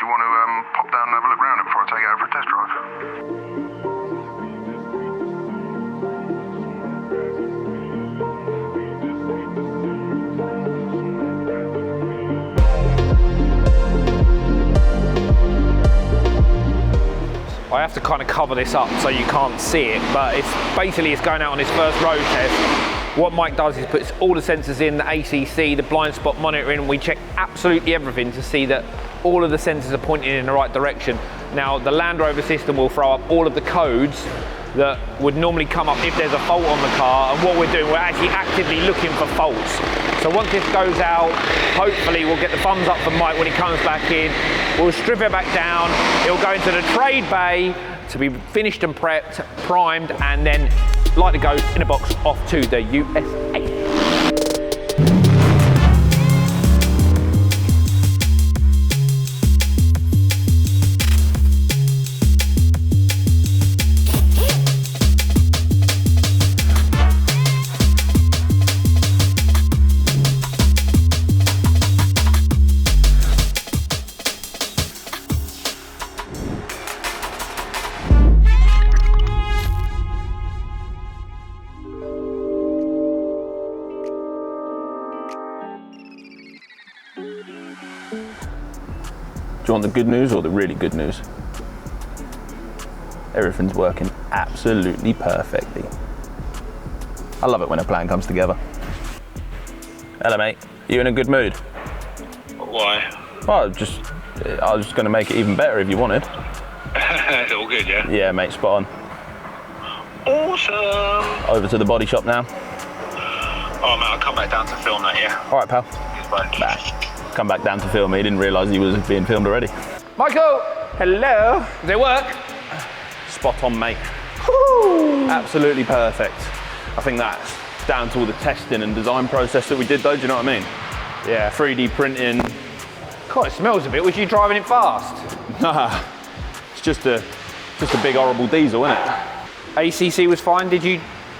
you want to pop down and have a look around it before I take it out for a test drive? I have to kind of cover this up so you can't see it, but it's going out on his first road test. What Mike does is puts all the sensors in, the ACC, the blind spot monitoring. We check absolutely everything to see that all of the sensors are pointing in the right direction. Now, the Land Rover system will throw up all of the codes that would normally come up if there's a fault on the car, and what we're doing, we're actually actively looking for faults. So once this goes out, hopefully we'll get the thumbs up from Mike when he comes back in. We'll strip it back down. It'll go into the trade bay to be finished and prepped, primed, and then, like it goes, in a box off to the U.S.A. Do you want the good news or the really good news? Everything's working absolutely perfectly. I love it when a plan comes together. Hello mate, you in a good mood? Why? Well, I was just going to make it even better if you wanted. It's all good, yeah? Yeah mate, spot on. Awesome! Over to the body shop now. Oh man, I'll come back down to film that, yeah? All right pal. Bye. Bye. Come back down to film me, didn't realise he was being filmed already. Michael, hello. Does it work? Spot on mate. Woo. Absolutely perfect. I think that's down to all the testing and design process that we did though, do you know what I mean? Yeah. 3D printing. God, it smells a bit. Was you driving it fast? Nah, it's just a big horrible diesel, isn't it? ACC was fine. Did you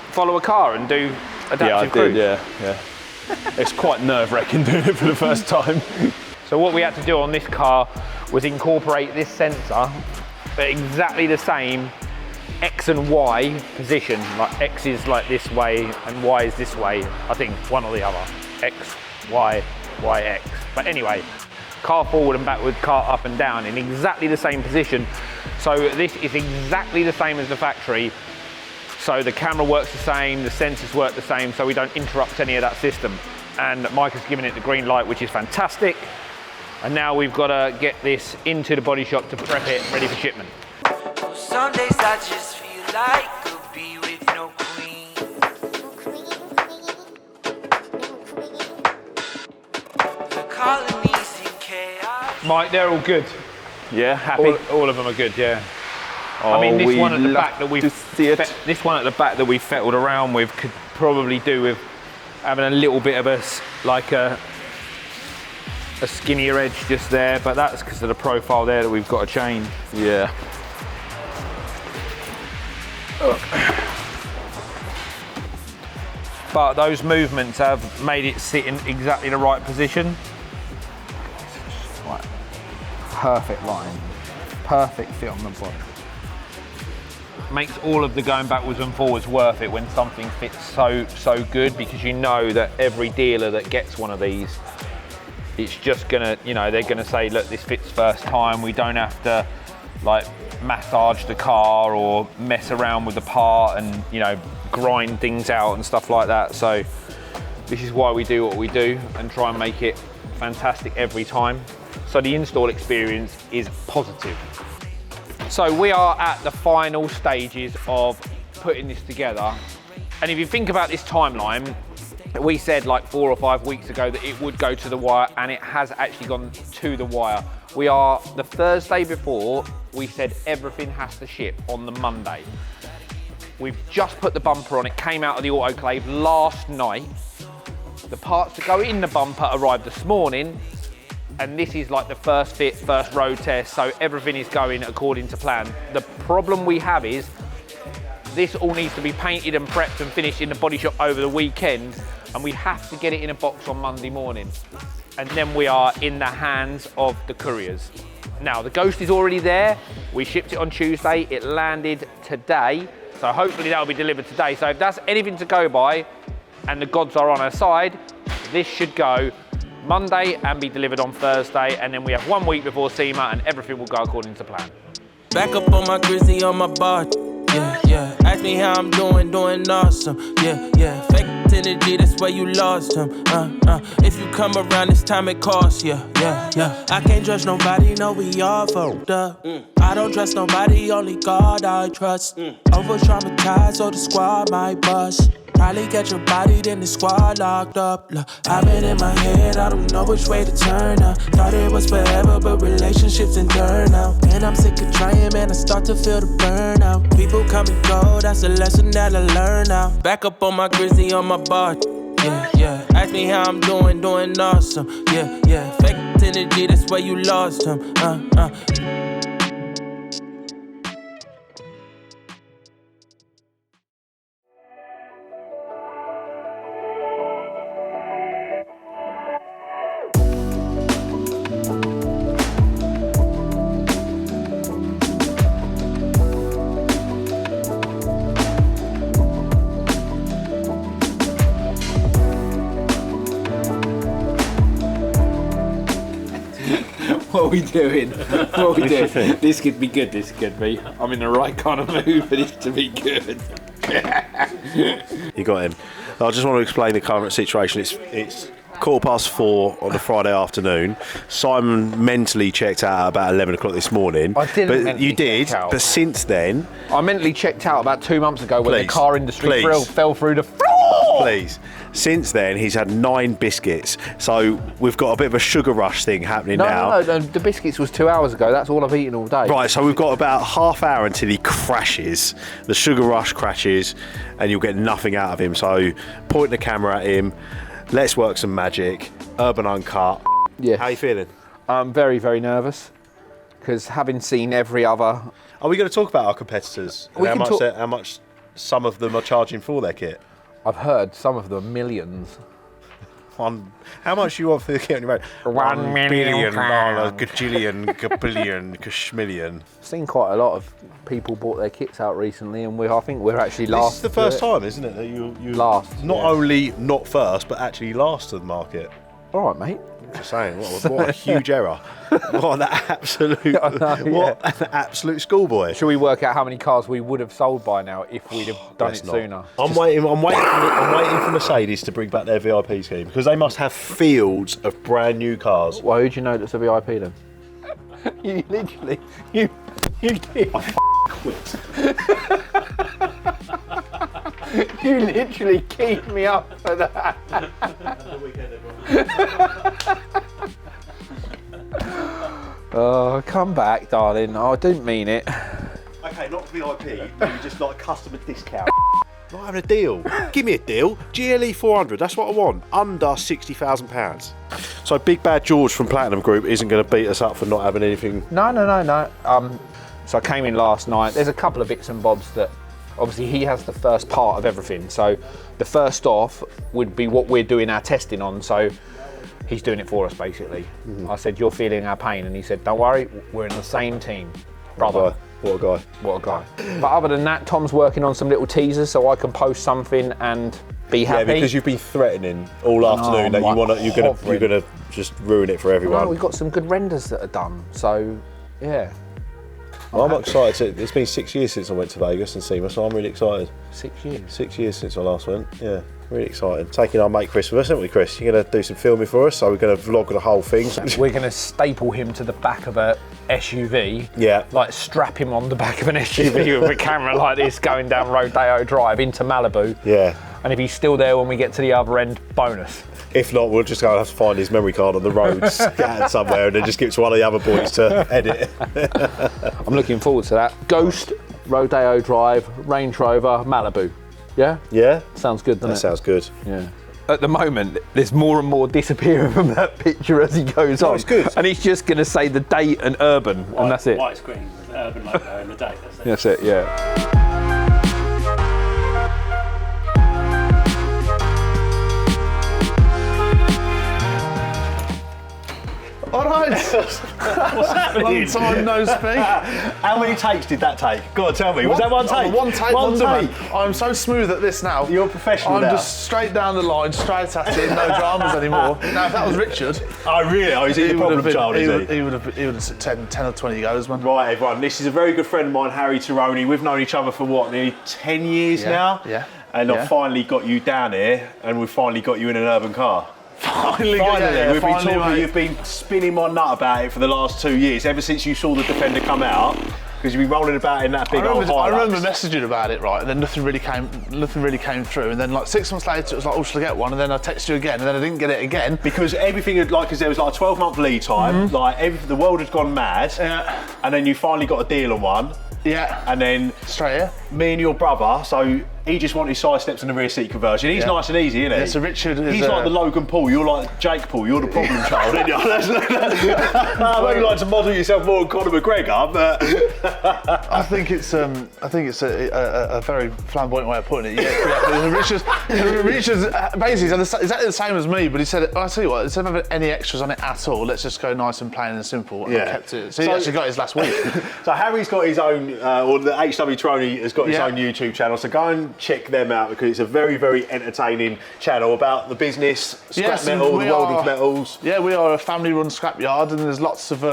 follow a car and do adaptive cruise? Yeah. It's quite nerve-wracking doing it for the first time. So what we had to do on this car was incorporate this sensor at exactly the same X and Y position. Like X is like this way and Y is this way. I think one or the other. X, Y, Y, X. But anyway, car forward and backward, car up and down in exactly the same position. So this is exactly the same as the factory. So the camera works the same, the sensors work the same, so we don't interrupt any of that system. And Mike has given it the green light, which is fantastic. And now we've got to get this into the body shop to prep it ready for shipment. Some days I just feel like could be with no queen. The colonies in chaos. Mike, they're all good. Yeah, happy? All of them are good, yeah. Oh, I mean, this one at the back that we've fettled around with could probably do with having a little bit of a skinnier edge just there, but that's because of the profile there that we've got to change. Yeah. But those movements have made it sit in exactly the right position. Right. Perfect line, perfect fit on the body. Makes all of the going backwards and forwards worth it when something fits so good, because you know that every dealer that gets one of these, it's just gonna, they're gonna say, look, this fits first time. We don't have to like massage the car or mess around with the part and grind things out and stuff like that. So this is why we do what we do and try and make it fantastic every time. So the install experience is positive. So we are at the final stages of putting this together. And if you think about this timeline, we said like 4 or 5 weeks ago that it would go to the wire, and it has actually gone to the wire. We are the Thursday before, we said everything has to ship on the Monday. We've just put the bumper on, it came out of the autoclave last night. The parts to go in the bumper arrived this morning, and this is like the first fit, first road test, so everything is going according to plan. The problem we have is this all needs to be painted and prepped and finished in the body shop over the weekend, and we have to get it in a box on Monday morning. And then we are in the hands of the couriers. Now, the Ghost is already there. We shipped it on Tuesday. It landed today. So hopefully that'll be delivered today. So if that's anything to go by and the gods are on our side, this should go Monday and be delivered on Thursday. And then we have 1 week before SEMA and everything will go according to plan. Back up on my grizzly on my bar. Yeah, yeah. Ask me how I'm doing awesome. Yeah, yeah. Fake energy, that's where you lost him. If you come around this time, it costs. Yeah, yeah, yeah. I can't trust nobody, no, we all fucked up. I don't trust nobody, only God I trust. Over traumatized, so the squad might bust. Probably get your body, then the squad locked up. Look, I've been in my head, I don't know which way to turn now. Thought it was forever, but relationships endure now. And I'm sick of trying, man, I start to feel the burnout. People come and go, that's a lesson that I learn now. Back up on my grizzly on my bar. Yeah, yeah. Ask me how I'm doing awesome. Yeah, yeah. Fake energy, that's where you lost him. What are we doing? What are we doing? This could be good, this could be. I'm in the right kind of mood for this to be good. You got him. I just want to explain the current situation. It's 4:15 on a Friday afternoon. Simon mentally checked out at about 11 o'clock this morning. I didn't. But you did. Check out. But since then, I mentally checked out about 2 months ago when the Please, car industry please. fell through the floor. please. Since then, he's had 9 biscuits. So we've got a bit of a sugar rush thing happening now. No, the biscuits was 2 hours ago. That's all I've eaten all day. Right, so we've got about half hour until he crashes. The sugar rush crashes, and you'll get nothing out of him. So point the camera at him. Let's work some magic. Urban Uncut. Yeah. How are you feeling? I'm very, very nervous because having seen every other. Are we going to talk about our competitors? We And can how much some of them are charging for their kit? I've heard some of them millions. How much do you want for the kit on your road? $1 million. Gajillion, gabillion, kashmillion. I've seen quite a lot of people bought their kits out recently, and I think we're actually last. This is the first time, isn't it, that you last. Not yeah. only not first, but actually last to the market. All right, mate. Just saying, what a huge error! What an absolute, an absolute schoolboy. Should we work out how many cars we would have sold by now if we'd have done it sooner? I'm waiting for Mercedes to bring back their VIP scheme because they must have fields of brand new cars. Well, who do you know that's a VIP then? You literally, you did. I quit. You literally keyed me up for that. Oh, come back, darling. Oh, I didn't mean it. Okay, not VIP, maybe just like customer discount. Not having a deal. Give me a deal. GLE 400, that's what I want. Under £60,000. So Big Bad George from Platinum Group isn't going to beat us up for not having anything. No. So I came in last night. There's a couple of bits and bobs that, obviously he has the first part of everything. So the first off would be what we're doing our testing on. So he's doing it for us basically. Mm-hmm. I said, you're feeling our pain. And he said, don't worry, we're in the same team. Brother. What a guy. What a guy. But other than that, Tom's working on some little teasers so I can post something and be happy. Yeah, because you've been threatening all afternoon that you're gonna just ruin it for everyone. No, we've got some good renders that are done. So yeah. I'm excited. It's been 6 years since I went to Vegas and SEMA, so I'm really excited. 6 years? 6 years since I last went, yeah. Really excited. Taking our mate Chris with us, haven't we, Chris? You're going to do some filming for us, so we're going to vlog the whole thing. We're going to staple him to the back of a SUV. Yeah. Like strap him on the back of an SUV with a camera like this going down Rodeo Drive into Malibu. Yeah. And if he's still there when we get to the other end, bonus. If not, we'll just go and have to find his memory card on the road, scattered somewhere, and then just give it to one of the other boys to edit. I'm looking forward to that. Ghost, Rodeo Drive, Range Rover, Malibu. Yeah? Yeah? Sounds good, doesn't it? That sounds good. Yeah. At the moment, there's more and more disappearing from that picture as he goes on. It's good. And he's just going to say the date and urban, and that's it. White screen with the urban logo and the date. That's it. That's it, yeah. All right. What's happening? Long time no speak. How many takes did that take? Go on, tell me. Was that one take? One take, One wonder, take. man. I'm so smooth at this now. You're a professional I'm now. just straight down the line, straight at it, no dramas anymore. Now, if that was Richard, Oh, really? Oh, is he the problem child, is he? He would have said 10 or 20 goes, man. Right, everyone, this is a very good friend of mine, Harry Taroni. We've known each other for what, nearly 10 years now? Yeah. And Yeah. I've finally got you down here, and we've finally got you in an urban car. Finally, We've been talking, mate. you've been spinning my nut about it for the last 2 years, ever since you saw the Defender come out, because you've been rolling about in that big old I remember Hilux. messaging about it, right, and then nothing really came through. And then like 6 months later, it was like, oh, should I get one? And then I texted you again, and then I didn't get it again. Because everything had, like, because there was like a 12-month lead time, like the world had gone mad, and then you finally got a deal on one. Yeah. And then Straight here. me and your brother, so he just wanted side steps and the rear seat conversion. He's nice and easy, isn't he? Yeah, so Richard is, He's like the Logan Paul, you're like Jake Paul, you're the problem child, aren't you? I know you like to model yourself more on Conor McGregor, but I think it's a very flamboyant way of putting it. Yeah. Richard's basically he's exactly the same as me, but he said, I'll tell you what, instead of having any extras on it at all, let's just go nice and plain and simple. And I kept it. So he actually got his last week. So Harry's got his own, or the HW Taroni has got his Yeah. own YouTube channel, so go and check them out because it's a very, very entertaining channel about the business, scrap metal, the world of metals. Yeah, we are a family-run scrapyard, and there's lots of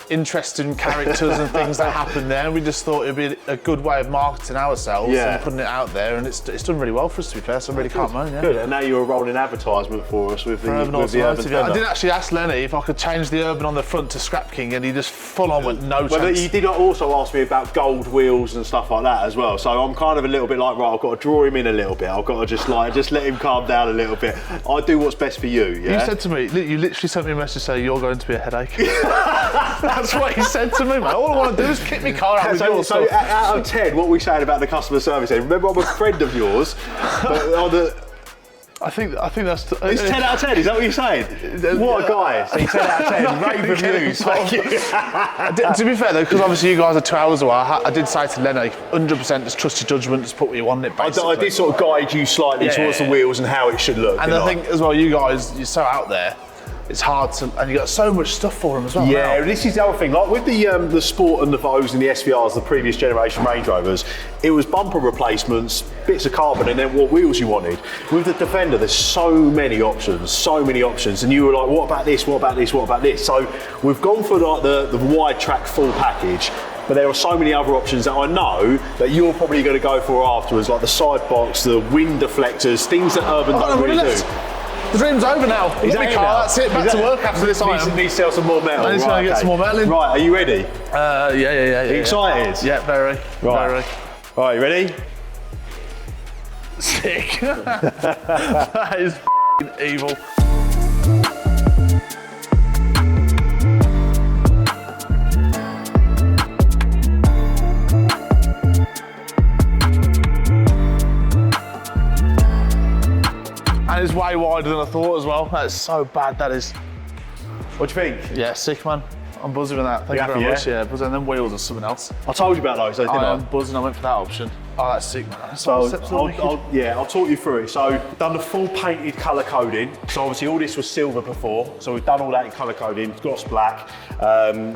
interesting characters and things that happen there. And we just thought it'd be a good way of marketing ourselves and putting it out there, and it's done really well for us, to be fair. So I really can't moan. Yeah. Good, and now you're a rolling advertisement for us with the Urban Urban Automotive. I Defender. did actually ask Lenny if I could change the Urban on the front to Scrap King, and he just full on went no But chance. you did also ask me about gold wheels and stuff like that as well. So I'm kind of a little bit like, right, I've got to draw him in a little bit. I've got to just let him calm down a little bit. I do what's best for you. Yeah. You said to me, you literally sent me a message saying you're going to be a headache. That's what he said to me, mate. All I want to do is kick my car out with your So stuff. out of 10, what are we saying about the customer service? Remember, I'm a friend of yours. But on the, I think that's. it's 10 out of 10. Is that what you're saying? What a guy! See, 10 out of 10. Rave reviews. Thank you. To be fair though, because obviously you guys are 2 hours away, I did say to Lenny, 100% just trust your judgment, just put what you want in it. Basically. I did sort of guide you slightly towards the wheels and how it should look. And I think as well, you guys, you're so out there. It's hard to, and you got so much stuff for them as well. Yeah, now. this is the other thing. Like with the Sport and the Vogues and the SVRs, the previous generation Range Rovers, it was bumper replacements, bits of carbon, and then what wheels you wanted. With the Defender, there's so many options, and you were like, what about this? What about this? What about this? So we've gone for like the wide track full package. But there are so many other options that I know that you're probably going to go for afterwards, like the side box, the wind deflectors, things that Urban don't really do. The dream's over now. Is Got my that car, that's it, back to work after this Need to sell some more metal. I need to go get some more metal in. Right, are you ready? Yeah. Excited? Yeah, very. Right. Right, you ready? Sick. That is f***ing evil. And it's way wider than I thought as well. That's so bad, that is. What do you think? Yeah, sick, man. I'm buzzing with that. Thank you happy, very much. yeah? Yeah, buzzing. And then wheels or something else. I told you about those, didn't I? I'm buzzing. I went for that option. Oh, that's sick, man. That's So absolutely I'll talk you through it. So done the full painted colour coding. So obviously all this was silver before. So we've done all that in colour coding, gloss black.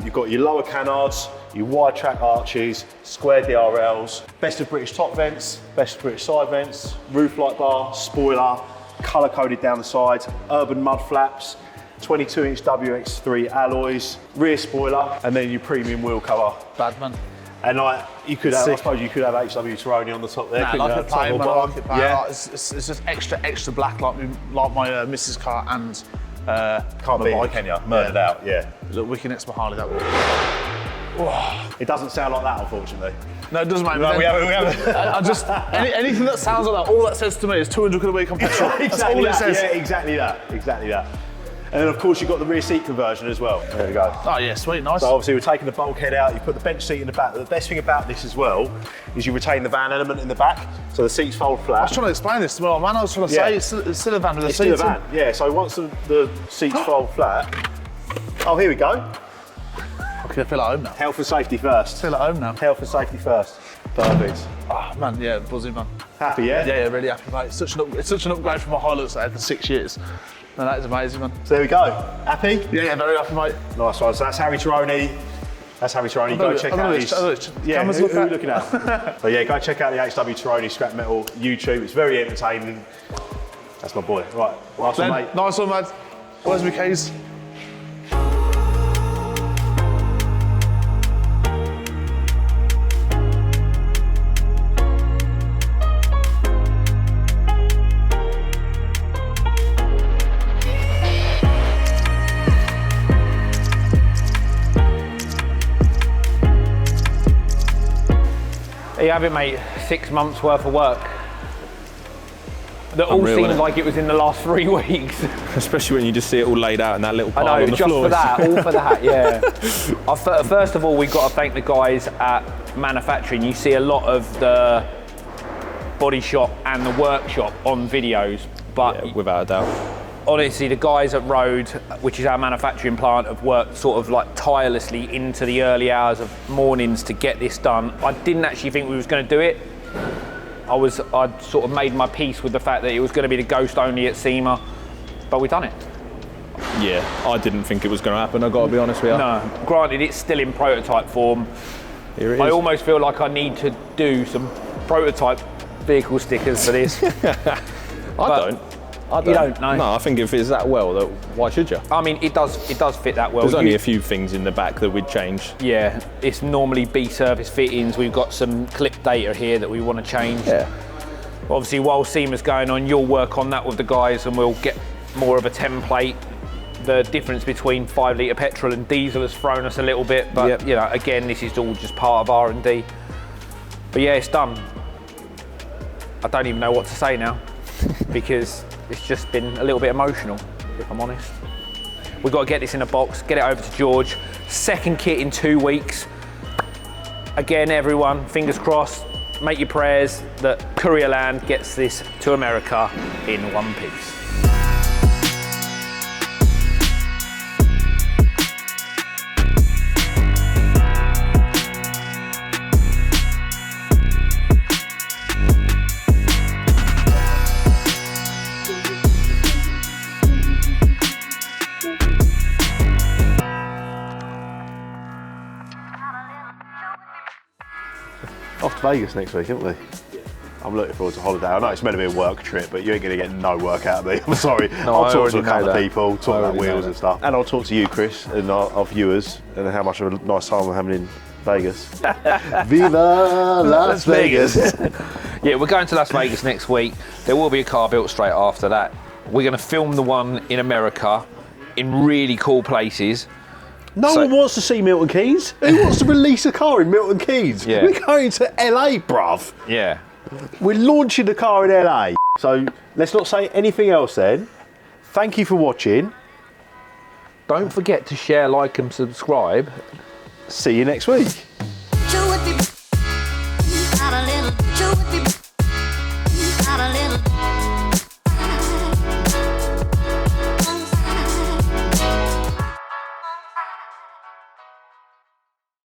You've got your lower canards, your wide track arches, square DRLs, best of British top vents, best of British side vents, roof light bar, spoiler, colour coded down the sides, urban mud flaps, 22-inch WX3 alloys, rear spoiler, and then your premium wheel cover. bad, man. And like you could have, I suppose you could have HW Taroni on the top there. Nah, couldn't like you? it plain, man. Top or Like it bottom. plain. Yeah. Like, it's just extra black, like my missus' car and Can't my beat it, bike. can you? Murdered out, yeah. Look, wicked next to Harley, that will. It doesn't sound like that, unfortunately. No, it doesn't, mate. No, we haven't. I just anything that sounds like that, all that says to me is 200 quid a week on petrol. That's all it says. Yeah, exactly that. And then of course you've got the rear seat conversion as well. There we go. Oh yeah, sweet, nice. So obviously we're taking the bulkhead out, you put the bench seat in the back. The best thing about this as well is you retain the van element in the back, so the seats fold flat. I was trying to explain this to my old man. I was trying to say it's still a van with a It's seat. still a van, yeah. So once the seats fold flat, oh here we go. Okay, I feel at home now. Health and safety first. Feel at home now. Health and safety first. Perfect. Oh man, yeah, buzzing man. Happy, yeah? Yeah, really happy, mate. It's such an upgrade from my Highlights I had for 6 years. And that is amazing, man. So there we go. Happy? Yeah, very happy, mate. Nice one. So that's Harry Taroni. That's Harry Taroni. Go check out his... Yeah, who are you looking at? So yeah, go check out the HW Taroni Scrap Metal YouTube. It's very entertaining. That's my boy. Right, nice one, mate. Nice one, mate. Where's my keys? There you have it, mate. 6 months worth of work. That all Unreal, seems innit? like it was in the last 3 weeks. Especially when you just see it all laid out in that little pile I know, on the just floor. for that, all for that, yeah. First of all, we've got to thank the guys at manufacturing. You see a lot of the body shop and the workshop on videos, but Yeah, without a doubt. honestly, the guys at Road, which is our manufacturing plant, have worked sort of like tirelessly into the early hours of mornings to get this done. I didn't actually think we was going to do it. I'd sort of made my peace with the fact that it was going to be the ghost only at Sema, but we've done it. Yeah, I didn't think it was going to happen, I've got to be honest with you. No, granted, it's still in prototype form. Here it is. I almost feel like I need to do some prototype vehicle stickers for this. I don't. You don't, no? No, I think if it's that well, that why should you? I mean, it does fit that well. There's only a few things in the back that we'd change. Yeah, it's normally B-service fittings. We've got some clip data here that we want to change. Yeah. Obviously, while SEMA's going on, you'll work on that with the guys and we'll get more of a template. The difference between 5 litre petrol and diesel has thrown us a little bit, but Yep. you know, again, this is all just part of R&D. But yeah, it's done. I don't even know what to say now because it's just been a little bit emotional, if I'm honest. We've got to get this in a box, get it over to George. Second kit in 2 weeks. Again, everyone, fingers crossed, make your prayers that Courier Land gets this to America in one piece. Off to Vegas next week, aren't we? I'm looking forward to holiday. I know it's meant to be a work trip, but you ain't going to get no work out of me. I'm sorry. I'll talk to a couple of people, talk about wheels and stuff. And I'll talk to you, Chris, and our viewers, and how much of a nice time we're having in Vegas. Viva Las Vegas! Yeah, we're going to Las Vegas next week. There will be a car built straight after that. We're going to film the one in America in really cool places. No one wants to see Milton Keynes. Who wants to release a car in Milton Keynes? Yeah. We're going to LA, bruv. Yeah. We're launching the car in LA. So let's not say anything else then. Thank you for watching. Don't forget to share, like and subscribe. See you next week.